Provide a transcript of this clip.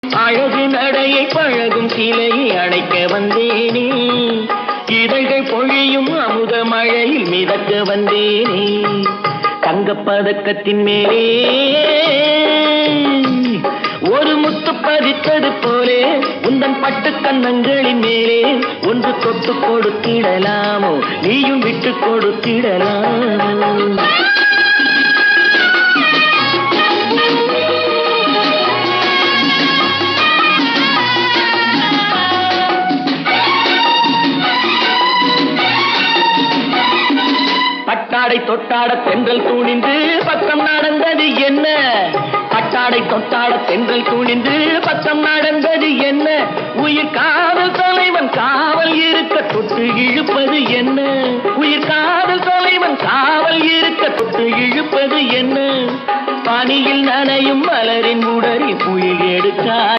அழகு நடையை பழகும் சிலையை அணைக்க வந்தேனே, இதழ்கள் பொழியும் அமுத மழையில் மிதக்க வந்தேனே, தங்கப்பதக்கத்தின் மேலே ஒரு முத்து பதித்தது போலே உந்தன் பட்டு கன்னங்களின் மேலே ஒன்று தொட்டு கொடுத்திடலாமோ, நீயும் விட்டு கொடுத்திடலாமோ. பட்டாடை தொட்டாட தென்றல் துணிந்து பக்கம் நடந்தது என்ன, பட்டாடை தொட்டாட தென்றல் துணிந்து பக்கம் நடந்தது என்ன, உயிர் காதல் தலைவன் காவல் இருக்க தொட்டு இழுப்பது என்ன, உயிர் காதல் தலைவன் காவல் இருக்க தொட்டு இழுப்பது என்ன, பனியில் நனையும் மலரின் உடலில் புயல் எடுக்க